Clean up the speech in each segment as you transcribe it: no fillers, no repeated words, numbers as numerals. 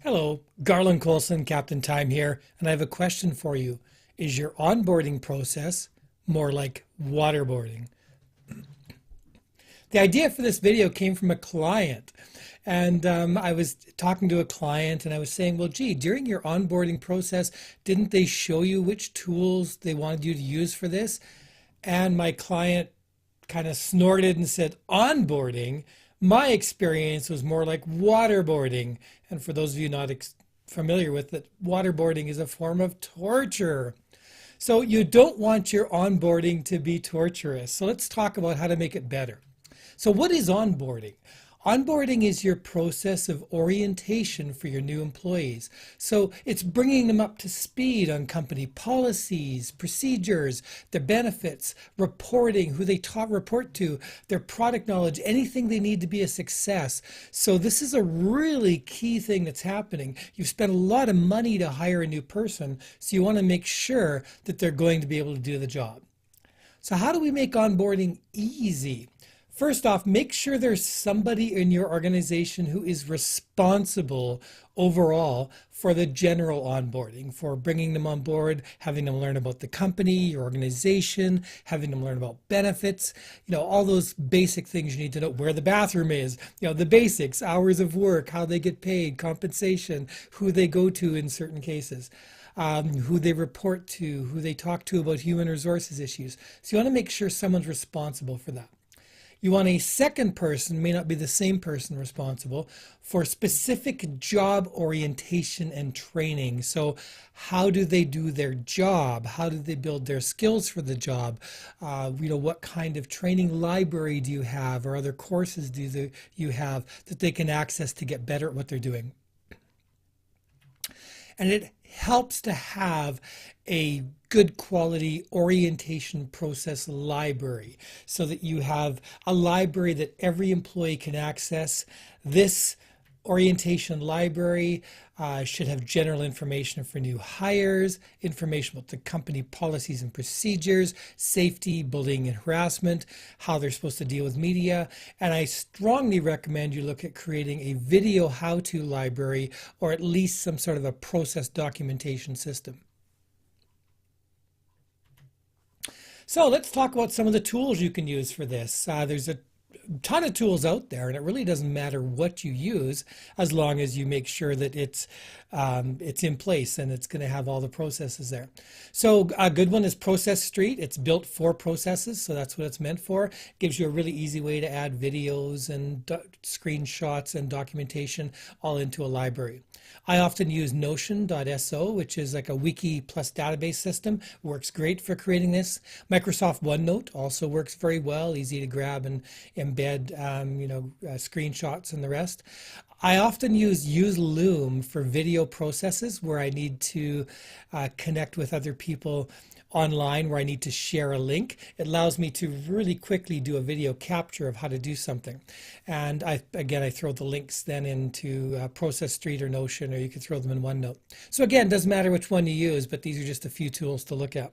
Hello, Garland Colson, Captain Time here, and I have a question for you. Is your onboarding process more like waterboarding? The idea for this video came from a client, and I was talking to a client and I was saying, well, gee, during your onboarding process, didn't they show you which tools they wanted you to use for this? And my client kind of snorted and said, onboarding? My experience was more like waterboarding. And for those of you not familiar with it, waterboarding is a form of torture. So you don't want your onboarding to be torturous. So let's talk about how to make it better. So what is onboarding? Onboarding is your process of orientation for your new employees. So it's bringing them up to speed on company policies, procedures, their benefits, reporting, who they report to, their product knowledge, anything they need to be a success. So this is a really key thing that's happening. You've spent a lot of money to hire a new person, so you want to make sure that they're going to be able to do the job. So how do we make onboarding easy? First off, make sure there's somebody in your organization who is responsible overall for the general onboarding, for bringing them on board, having them learn about the company, your organization, having them learn about benefits, all those basic things you need to know, where the bathroom is, the basics, hours of work, how they get paid, compensation, who they go to in certain cases. Who they report to, who they talk to about human resources issues. So you want to make sure someone's responsible for that. You want a second person, may not be the same person responsible, for specific job orientation and training. So how do they do their job? How do they build their skills for the job? What kind of training library do you have, or other courses do you have that they can access to get better at what they're doing? And it helps to have a good quality orientation process library so that you have a library that every employee can access. This orientation library should have general information for new hires, information about the company policies and procedures, safety, bullying and harassment, how they're supposed to deal with media. And I strongly recommend you look at creating a video how-to library, or at least some sort of a process documentation system. So let's talk about some of the tools you can use for this. There's a ton of tools out there, and it really doesn't matter what you use as long as you make sure that it's in place and it's going to have all the processes there. So a good one is Process Street. It's built for processes, so that's what it's meant for. It gives you a really easy way to add videos and screenshots and documentation all into a library. I often use Notion.so, which is like a wiki plus database system. Works great for creating this. Microsoft OneNote also works very well, easy to grab and embed screenshots and the rest. I often use Loom for video processes where I need to connect with other people online, where I need to share a link. It allows me to really quickly do a video capture of how to do something. And I throw the links then into Process Street or Notion, or you can throw them in OneNote. So again, it doesn't matter which one you use, but these are just a few tools to look at.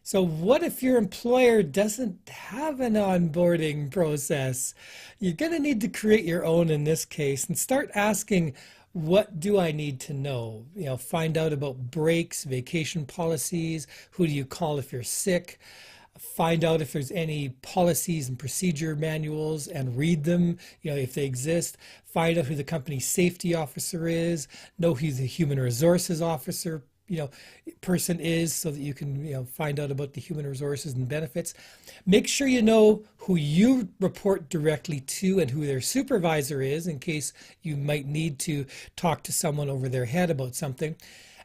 So what if your employer doesn't have an onboarding process? You're going to need to create your own in this case and start asking, what do I need to know? Find out about breaks, vacation policies, who do you call if you're sick? Find out if there's any policies and procedure manuals and read them, if they exist. Find out who the company safety officer is, know who the human resources officer person is, so that you can find out about the human resources and benefits. Make sure you know who you report directly to and who their supervisor is, in case you might need to talk to someone over their head about something.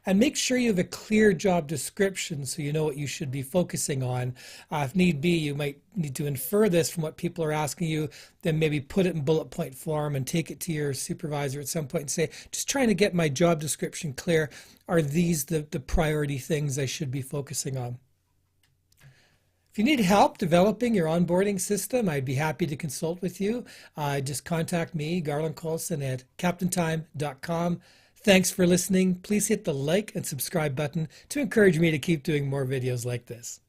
And make sure you have a clear job description so you know what you should be focusing on. If need be, you might need to infer this from what people are asking you, then maybe put it in bullet point form and take it to your supervisor at some point and say, just trying to get my job description clear. Are these the priority things I should be focusing on? If you need help developing your onboarding system, I'd be happy to consult with you. Just contact me, Garland Colson, at captaintime.com. Thanks for listening. Please hit the like and subscribe button to encourage me to keep doing more videos like this.